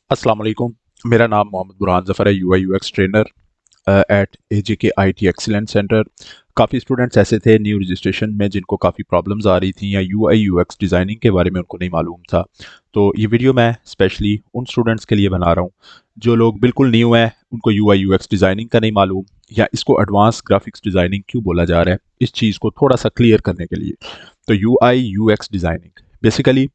अस्सलाम वालेकुम। मेरा नाम मोहम्मद बुरहान ज़फ़र है, UI UX trainer at AJK IT excellence centre. काफ़ी स्टूडेंट्स ऐसे थे न्यू रजिस्ट्रेशन में जिनको काफ़ी प्रॉब्लम्स आ रही थी या यूआई यूएक्स डिज़ाइनिंग के बारे में उनको नहीं मालूम था। तो ये वीडियो मैं स्पेशली उन स्टूडेंट्स के लिए बना रहा हूँ जो लोग बिल्कुल न्यू हैं, उनको यूआई यूएक्स डिज़ाइनिंग का नहीं मालूम या इसको एडवांस ग्राफिक्स डिज़ाइनिंग क्यों बोला जा रहा है, इस चीज़ को थोड़ा सा क्लियर करने के लिए। तो यूआई यूएक्स डिज़ाइनिंग बेसिकली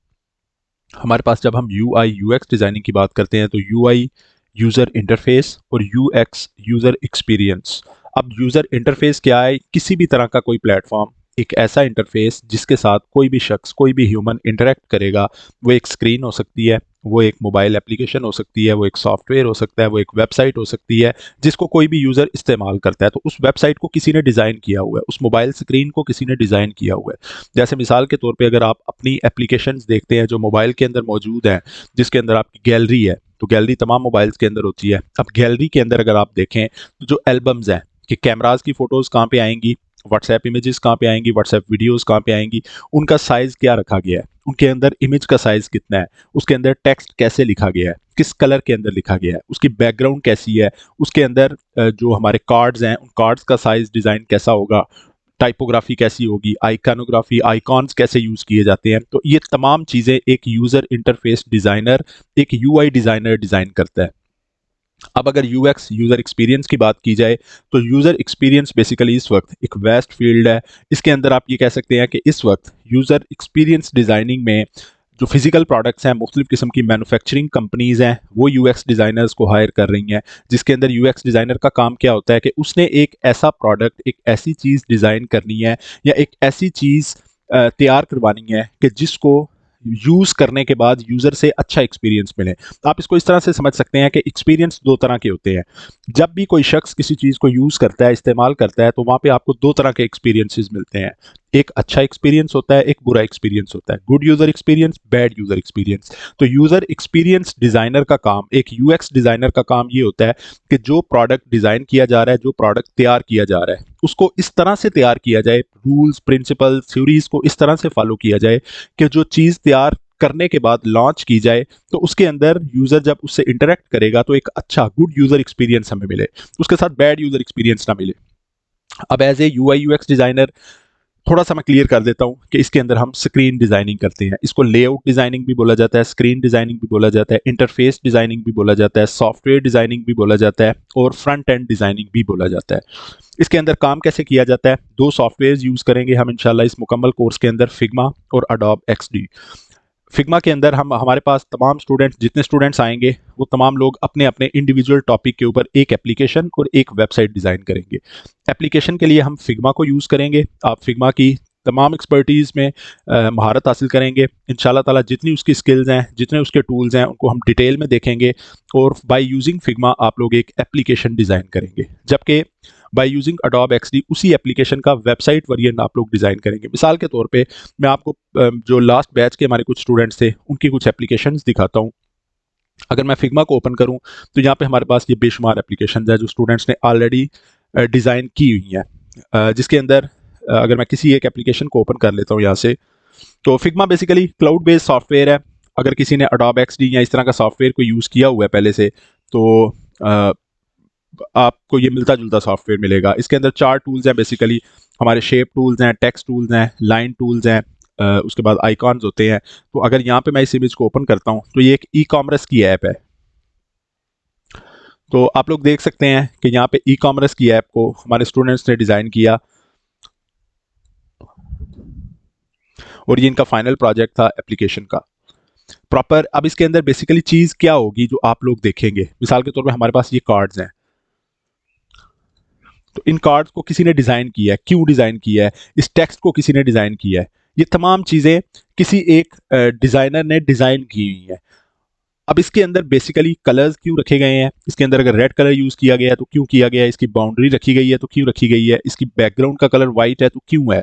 हमारे पास, जब हम you I you x designing की बात करते हैं तो यू आई यूज़र इंटरफेस और यू एक्स यूज़र एक्सपीरियंस। अब यूज़र इंटरफेस क्या है? किसी भी तरह का कोई प्लेटफॉर्म, एक ऐसा इंटरफेस जिसके साथ कोई भी शख्स, कोई भी ह्यूमन इंटरेक्ट करेगा। वो एक स्क्रीन हो सकती है, वो एक मोबाइल एप्लीकेशन हो सकती है, वो एक सॉफ्टवेयर हो सकता है, वो एक वेबसाइट हो सकती है जिसको कोई भी यूज़र इस्तेमाल करता है। तो उस वेबसाइट को किसी ने डिज़ाइन किया हुआ है, उस मोबाइल स्क्रीन को किसी ने डिज़ाइन किया हुआ है। जैसे मिसाल के तौर पे अगर आप अपनी एप्लीकेशंस देखते हैं जो मोबाइल के अंदर मौजूद हैं, जिसके अंदर आपकी गैलरी है, तो गैलरी तमाम मोबाइल्स के अंदर होती है। अब गैलरी के अंदर अगर आप देखें तो जो एल्बम्स हैं कि कैमराज की फ़ोटोज़ कहाँ पे आएंगी, व्हाट्सएप इमेजेस कहाँ पे आएंगी, व्हाट्सएप वीडियोज़ कहाँ पे आएंगी, उनका साइज़ क्या रखा गया है, उनके अंदर इमेज का साइज़ कितना है, उसके अंदर टेक्स्ट कैसे लिखा गया है, किस कलर के अंदर लिखा गया है, उसकी बैकग्राउंड कैसी है, उसके अंदर जो हमारे कार्ड्स हैं उन कार्ड्स का साइज़ डिज़ाइन कैसा होगा, टाइपोग्राफी कैसी होगी, आइकनोग्राफी, आइकॉन्स कैसे यूज़ किए जाते हैं। तो ये तमाम चीज़ें एक यूज़र इंटरफेस डिज़ाइनर, एक यूआई डिज़ाइनर डिज़ाइन करता है। अब अगर यूएक्स यूज़र एक्सपीरियंस की बात की जाए तो यूज़र एक्सपीरियंस बेसिकली इस वक्त एक वेस्ट फील्ड है। इसके अंदर आप ये कह सकते हैं कि इस वक्त यूज़र एक्सपीरियंस डिज़ाइनिंग में जो फिजिकल प्रोडक्ट्स हैं, मुख्तलिफ किस्म की मैन्युफैक्चरिंग कंपनीज़ हैं, वो यूएक्स डिज़ाइनर्स को हायर कर रही हैं। जिसके अंदर यूएक्स डिज़ाइनर का काम क्या होता है कि उसने एक ऐसा प्रोडक्ट, एक ऐसी चीज़ डिज़ाइन करनी है या एक ऐसी चीज़ तैयार करवानी है कि जिसको यूज़ करने के बाद यूज़र से अच्छा एक्सपीरियंस मिले। आप इसको इस तरह से समझ सकते हैं कि एक्सपीरियंस दो तरह के होते हैं। जब भी कोई शख्स किसी चीज़ को यूज़ करता है, इस्तेमाल करता है, तो वहाँ पे आपको दो तरह के एक्सपीरियंसेस मिलते हैं। एक अच्छा एक्सपीरियंस होता है, एक बुरा एक्सपीरियंस होता है। Good user experience, bad user experience. तो यूज़र एक्सपीरियंस डिज़ाइनर का काम, एक यूएक्स डिज़ाइनर का काम ये होता है कि जो प्रोडक्ट डिज़ाइन किया जा रहा है, जो प्रोडक्ट तैयार किया जा रहा है, उसको इस तरह से तैयार किया जाए, रूल्स, प्रिंसिपल, थ्योरीज को इस तरह से फॉलो किया जाए कि जो चीज़ तैयार करने के बाद लॉन्च की जाए तो उसके अंदर यूज़र जब उससे इंटरेक्ट करेगा तो एक अच्छा गुड यूज़र एक्सपीरियंस हमें मिले, उसके साथ बैड यूज़र एक्सपीरियंस ना मिले। अब as a UI UX designer थोड़ा सा मैं क्लियर कर देता हूँ कि इसके अंदर हम स्क्रीन डिज़ाइनिंग करते हैं। इसको लेआउट डिज़ाइनिंग भी बोला जाता है, स्क्रीन डिज़ाइनिंग भी बोला जाता है, इंटरफेस डिज़ाइनिंग भी बोला जाता है, सॉफ्टवेयर डिज़ाइनिंग भी बोला जाता है और फ्रंट एंड डिज़ाइनिंग भी बोला जाता है। इसके अंदर काम कैसे किया जाता है? दो सॉफ्टवेयर यूज़ करेंगे हम इंशाल्लाह इस मुकम्मल कोर्स के अंदर, फिग्मा और अडोब एक्सडी। फिग्मा के अंदर हम, हमारे पास तमाम स्टूडेंट्स, जितने स्टूडेंट्स आएंगे वो तमाम लोग अपने अपने इंडिविजुअल टॉपिक के ऊपर एक एप्लीकेशन और एक वेबसाइट डिज़ाइन करेंगे। एप्लीकेशन के लिए हम फिग्मा को यूज़ करेंगे। आप फिग्मा की तमाम एक्सपर्टीज़ में महारत हासिल करेंगे इंशाल्लाह ताला। जितनी उसकी स्किल्स हैं, जितने उसके टूल्स हैं, उनको हम डिटेल में देखेंगे और बाय यूजिंग फिग्मा आप लोग एक एप्लीकेशन डिज़ाइन करेंगे। जबकि बाय यूजिंग अडोब एक्सडी उसी एप्लीकेशन का वेबसाइट वेरिएंट आप लोग डिज़ाइन करेंगे। मिसाल के तौर पे मैं आपको जो लास्ट बैच के हमारे कुछ स्टूडेंट्स थे उनकी कुछ एप्लीकेशंस दिखाता हूँ। अगर मैं फिग्मा को ओपन करूँ तो यहाँ पे हमारे पास ये बेशुमार एप्लीकेशंस है जो स्टूडेंट्स ने ऑलरेडी डिज़ाइन की हुई हैं। जिसके अंदर अगर मैं किसी एक एप्लीकेशन को ओपन कर लेता हूँ यहाँ से, तो Figma basically cloud based software है। अगर किसी ने अडोब एक्सडी या इस तरह का सॉफ्टवेयर को यूज़ किया हुआ है पहले से, तो अ, आपको ये मिलता जुलता सॉफ्टवेयर मिलेगा। इसके अंदर चार टूल्स हैं बेसिकली, हमारे शेप टूल्स हैं, टेक्स्ट टूल्स हैं, लाइन टूल्स हैं, उसके बाद आइकॉन्स होते हैं। तो अगर यहाँ पे मैं इस इमेज को ओपन करता हूँ तो ये एक ई कॉमर्स की ऐप है। तो आप लोग देख सकते हैं कि यहाँ पे ई कॉमर्स की ऐप को हमारे स्टूडेंट्स ने डिज़ाइन किया और ये इनका फाइनल प्रोजेक्ट था एप्लीकेशन का प्रॉपर। अब इसके अंदर बेसिकली चीज़ क्या होगी जो आप लोग देखेंगे, मिसाल के तौर पे हमारे पास ये कार्ड्स हैं। तो इन कार्ड्स को किसी ने डिज़ाइन किया है, क्यों डिज़ाइन किया है, इस टेक्स्ट को किसी ने डिज़ाइन किया है, ये तमाम चीज़ें किसी एक डिज़ाइनर ने डिज़ाइन की हुई हैं। अब इसके अंदर बेसिकली कलर्स क्यों रखे गए हैं, इसके अंदर अगर रेड कलर यूज़ किया गया है तो क्यों किया गया है, इसकी बाउंड्री रखी गई है तो क्यों रखी गई है, इसकी बैकग्राउंड का कलर वाइट है तो क्यों है,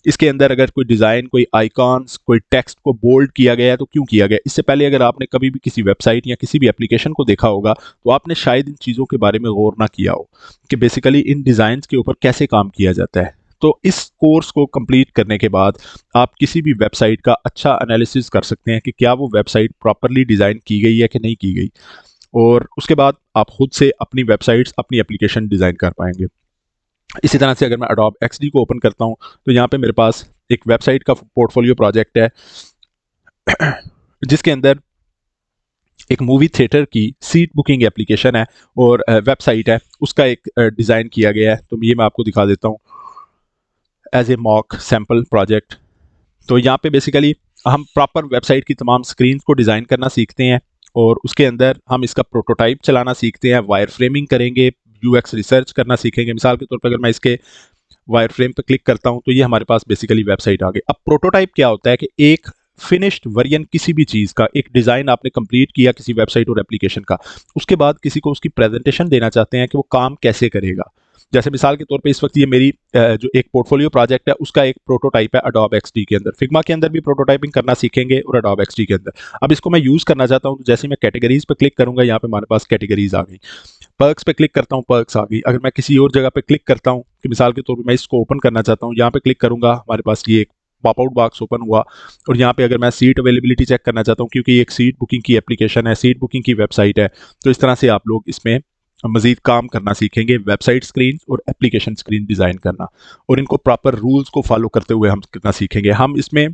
इसके अंदर अगर कोई डिज़ाइन, कोई आइकॉन्स, कोई टेक्स्ट को बोल्ड किया गया है तो क्यों किया गया। इससे पहले अगर आपने कभी भी किसी वेबसाइट या किसी भी एप्लीकेशन को देखा होगा तो आपने शायद इन चीज़ों के बारे में गौर ना किया हो कि बेसिकली इन डिज़ाइंस के ऊपर कैसे काम किया जाता है। तो इस कोर्स को कंप्लीट करने के बाद आप किसी भी वेबसाइट का अच्छा एनालिसिस कर सकते हैं कि क्या वो वेबसाइट प्रॉपरली डिज़ाइन की गई है कि नहीं की गई, और उसके बाद आप खुद से अपनी वेबसाइट्स, अपनी एप्लीकेशन डिज़ाइन कर पाएंगे। इसी तरह से अगर मैं Adobe XD को ओपन करता हूँ तो यहाँ पे मेरे पास एक वेबसाइट का पोर्टफोलियो प्रोजेक्ट है जिसके अंदर एक मूवी थिएटर की सीट बुकिंग एप्लीकेशन है और वेबसाइट है, उसका एक डिज़ाइन किया गया है। तो ये मैं आपको दिखा देता हूँ as a mock sample project. तो यहाँ पे बेसिकली हम प्रॉपर वेबसाइट की तमाम स्क्रीन को डिज़ाइन करना सीखते हैं और उसके अंदर हम इसका प्रोटोटाइप चलाना सीखते हैं, वायर फ्रेमिंग करेंगे, यूएक्स रिसर्च करना सीखेंगे। मिसाल के तौर पर अगर मैं इसके वायर फ्रेम पर क्लिक करता हूं तो ये हमारे पास बेसिकली वेबसाइट आ गई। अब प्रोटोटाइप क्या होता है कि एक फिनिश्ड वर्जन किसी भी चीज़ का, एक डिज़ाइन आपने कंप्लीट किया किसी वेबसाइट और एप्लीकेशन का, उसके बाद किसी को उसकी प्रेजेंटेशन देना चाहते हैं कि वो काम कैसे करेगा। जैसे मिसाल के तौर पे इस वक्त ये मेरी जो एक पोर्टफोलियो प्रोजेक्ट है उसका एक प्रोटोटाइप है Adobe XD के अंदर। फिग्मा के अंदर भी प्रोटोटाइपिंग करना सीखेंगे और Adobe XD के अंदर। अब इसको मैं यूज़ करना चाहता हूँ तो जैसे मैं कैटेगरीज पे क्लिक करूंगा, यहाँ पे हमारे पास कैटेगरीज आ गई। पर्क्स पे क्लिक करता हूँ, पर्क्स आ गई। अगर मैं किसी और जगह पे क्लिक करता हूँ कि मिसाल के तौर पे मैं इसको ओपन करना चाहता हूँ, यहाँ पे क्लिक करूंगा, हमारे पास ये एक पॉप आउट बॉक्स ओपन हुआ और यहाँ पे अगर मैं सीट अवेलेबिलिटी चेक करना चाहता हूँ, क्योंकि ये एक सीट बुकिंग की एप्लीकेशन है, सीट बुकिंग की वेबसाइट है, तो इस तरह से आप लोग इसमें मजीद काम करना सीखेंगे, वेबसाइट स्क्रीन और एप्लीकेशन स्क्रीन डिज़ाइन करना, और इनको प्रॉपर रूल्स को फॉलो करते हुए हम करना सीखेंगे। हम इसमें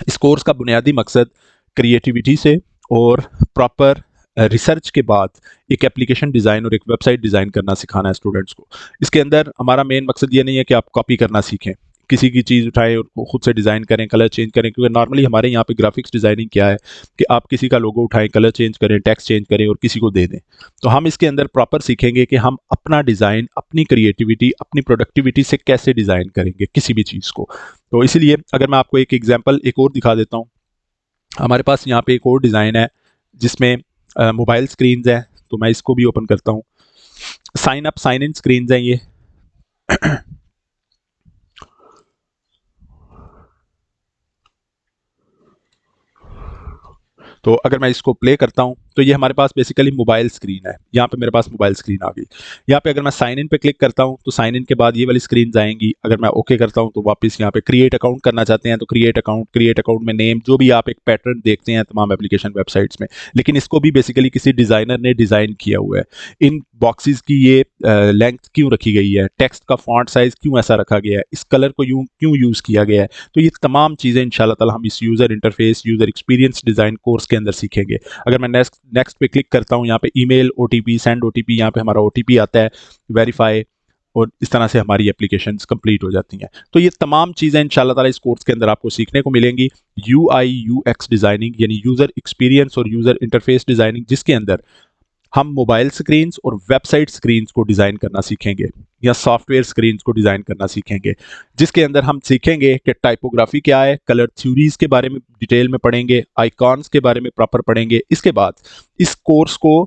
इस कोर्स का बुनियादी मकसद क्रिएटिविटी से और प्रॉपर रिसर्च के बाद एक एप्लीकेशन डिज़ाइन और एक वेबसाइट डिज़ाइन करना सिखाना है स्टूडेंट्स को। इसके अंदर हमारा मेन मकसद ये नहीं है कि आप कॉपी करना सीखें, किसी की चीज़ उठाएं और खुद से डिज़ाइन करें, कलर चेंज करें, क्योंकि नॉर्मली हमारे यहाँ पे ग्राफिक्स डिज़ाइनिंग क्या है कि आप किसी का लोगो उठाएं, कलर चेंज करें, टेक्स्ट चेंज करें और किसी को दे दें। तो हम इसके अंदर प्रॉपर सीखेंगे कि हम अपना डिज़ाइन, अपनी क्रिएटिविटी, अपनी प्रोडक्टिविटी से कैसे डिज़ाइन करेंगे किसी भी चीज़ को। तो इसीलिए अगर मैं आपको एक एग्जाम्पल एक और दिखा देता हूँ, हमारे पास यहाँ पे एक और डिज़ाइन है जिसमें मोबाइल स्क्रीन है, तो मैं इसको भी ओपन करता हूँ। Sign up sign in screen हैं ये तो अगर मैं इसको प्ले करता हूं तो ये हमारे पास बेसिकली मोबाइल स्क्रीन है। यहाँ पे मेरे पास मोबाइल स्क्रीन आ गई। यहाँ पे अगर मैं साइन इन पे क्लिक करता हूं तो साइन इन के बाद ये वाली स्क्रीन आएंगी। अगर मैं ओके करता हूं तो वापस यहाँ पे क्रिएट अकाउंट करना चाहते हैं तो क्रिएट अकाउंट में नेम, जो भी आप एक पैटर्न देखते हैं तमाम एप्लीकेशन वेबसाइट्स में, लेकिन इसको भी बेसिकली किसी डिज़ाइनर ने डिज़ाइन किया हुआ है। इन बॉक्सेस की ये लेंथ क्यों रखी गई है, टेक्स्ट का फॉन्ट साइज क्यों ऐसा रखा गया है, इस कलर को यूं क्यों यूज़ किया गया है, तो ये तमाम चीज़ें इंशाल्लाह ताला हम इस user interface, user experience design course के अंदर सीखेंगे। अगर मैं नेक्स्ट पे क्लिक करता हूँ, यहाँ पे ईमेल ओटीपी, सेंड ओटीपी, यहाँ पे हमारा ओटीपी आता है, वेरीफाई, और इस तरह से हमारी एप्लीकेशंस कंप्लीट हो जाती हैं। तो ये तमाम चीज़ें इंशाल्लाह ताला इस कोर्स के अंदर आपको सीखने को मिलेंगी। यूआई यूएक्स डिज़ाइनिंग यानी यूज़र एक्सपीरियंस और यूज़र इंटरफेस डिज़ाइनिंग, जिसके अंदर हम मोबाइल स्क्रीन्स और वेबसाइट स्क्रीन्स को डिज़ाइन करना सीखेंगे या सॉफ्टवेयर स्क्रीन्स को डिज़ाइन करना सीखेंगे, जिसके अंदर हम सीखेंगे कि टाइपोग्राफी क्या है, कलर थ्योरीज के बारे में डिटेल में पढ़ेंगे, आइकॉन्स के बारे में प्रॉपर पढ़ेंगे। इसके बाद इस कोर्स को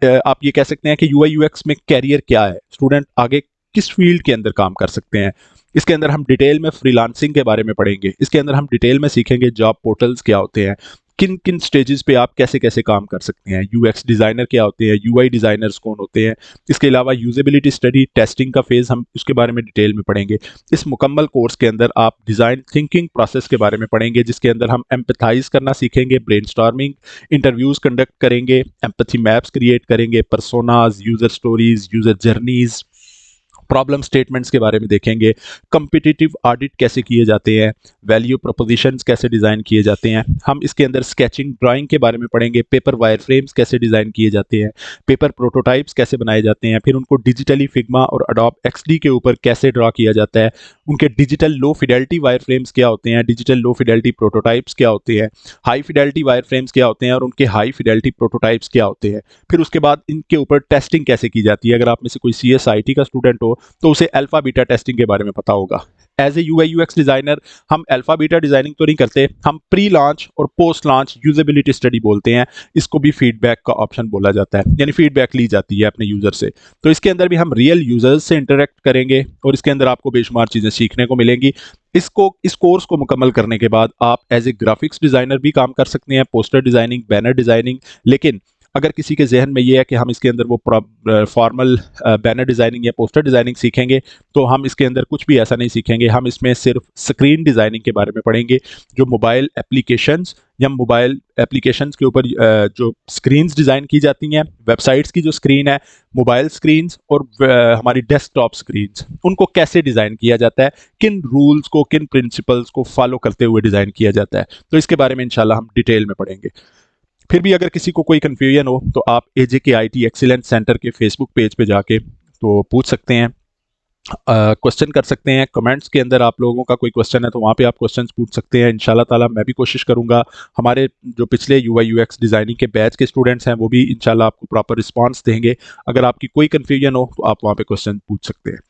आप ये कह सकते हैं कि यूआई यूएक्स में कैरियर क्या है, स्टूडेंट आगे किस फील्ड के अंदर काम कर सकते हैं। इसके अंदर हम डिटेल में फ्रीलांसिंग के बारे में पढ़ेंगे। इसके अंदर हम डिटेल में सीखेंगे जॉब पोर्टल्स क्या होते हैं, किन किन स्टेजेस पे आप कैसे कैसे काम कर सकते हैं, यूएक्स डिज़ाइनर क्या होते हैं, यूआई डिज़ाइनर्स कौन होते हैं। इसके अलावा यूजेबिलिटी स्टडी, टेस्टिंग का फेज़, हम उसके बारे में डिटेल में पढ़ेंगे। इस मुकम्मल कोर्स के अंदर आप डिज़ाइन थिंकिंग प्रोसेस के बारे में पढ़ेंगे, जिसके अंदर हम एम्पथाइज करना सीखेंगे, ब्रेनस्टॉर्मिंग, इंटरव्यूज़ कंडक्ट करेंगे, एम्पथी मैप्स क्रिएट करेंगे, personage, user stories, user journeys, problem statements के बारे में देखेंगे, कम्पिटिटिव ऑडिट कैसे किए जाते हैं, वैल्यू प्रोपोजिशंस कैसे डिज़ाइन किए जाते हैं। हम इसके अंदर स्केचिंग, ड्राइंग के बारे में पढ़ेंगे, पेपर वायर फ्रेम्स कैसे डिज़ाइन किए जाते हैं, पेपर प्रोटोटाइप्स कैसे बनाए जाते हैं, फिर उनको डिजिटली फिग्मा और Adobe XD के ऊपर कैसे ड्रा किया जाता है, उनके digital low Fidelity wire frames क्या होते हैं, डिजिटल लो फिडेलिटी प्रोटोटाइप्स क्या होते हैं, हाई फिडेलिटी वायर फ्रेम्स क्या होते हैं और उनके हाई फिडेलिटी प्रोटोटाइप्स क्या होते हैं। फिर उसके बाद इनके ऊपर टेस्टिंग कैसे की जाती है। अगर आप में से कोई CSIT का स्टूडेंट हो तो उसे अल्फा बीटा टेस्टिंग के बारे में पता होगा। As a UI UX designer हम अल्फा बीटा डिजाइनिंग तो नहीं करते, हम प्री लॉन्च और पोस्ट लॉन्च यूजेबिलिटी स्टडी बोलते हैं। इसको भी फीडबैक का ऑप्शन बोला जाता है, यानी फीडबैक ली जाती है अपने यूजर से। तो इसके अंदर भी हम रियल यूजर्स से इंटरेक्ट करेंगे और इसके अंदर आपको बेशुमार चीजें सीखने को मिलेंगी। इस कोर्स को मुकम्मल करने के बाद आप एज ए ग्राफिक्स डिजाइनर भी काम कर सकते हैं, पोस्टर डिजाइनिंग, बैनर डिजाइनिंग। लेकिन अगर किसी के जहन में ये है कि हम इसके अंदर वो फॉर्मल बैनर डिज़ाइनिंग या पोस्टर डिज़ाइनिंग सीखेंगे, तो हम इसके अंदर कुछ भी ऐसा नहीं सीखेंगे। हम इसमें सिर्फ स्क्रीन डिज़ाइनिंग के बारे में पढ़ेंगे, जो मोबाइल एप्लीकेशंस या मोबाइल एप्लीकेशंस के ऊपर जो स्क्रीन्स डिज़ाइन की जाती हैं, वेबसाइट्स की जो स्क्रीन है, मोबाइल स्क्रीन्स और हमारी डेस्कटॉप स्क्रीन्स, उनको कैसे डिज़ाइन किया जाता है, किन रूल्स को, किन प्रिंसिपल्स को फॉलो करते हुए डिज़ाइन किया जाता है। तो इसके बारे में इंशाल्लाह हम डिटेल में पढ़ेंगे। फिर भी अगर किसी को कोई कन्फ्यूजन हो तो आप एजेके आईटी एक्सीलेंस सेंटर के फेसबुक पेज पे जाके तो पूछ सकते हैं, क्वेश्चन कर सकते हैं। कमेंट्स के अंदर आप लोगों का कोई क्वेश्चन है तो वहाँ पे आप क्वेश्चंस पूछ सकते हैं। इंशाल्लाह ताला मैं भी कोशिश करूँगा, हमारे जो पिछले यूआई यूएक्स डिज़ाइनिंग के बैच के स्टूडेंट्स हैं वो भी इंशाल्लाह आपको प्रॉपर रिस्पांस देंगे। अगर आपकी कोई कन्फ्यूजन हो तो आप वहाँ पे क्वेश्चन पूछ सकते हैं।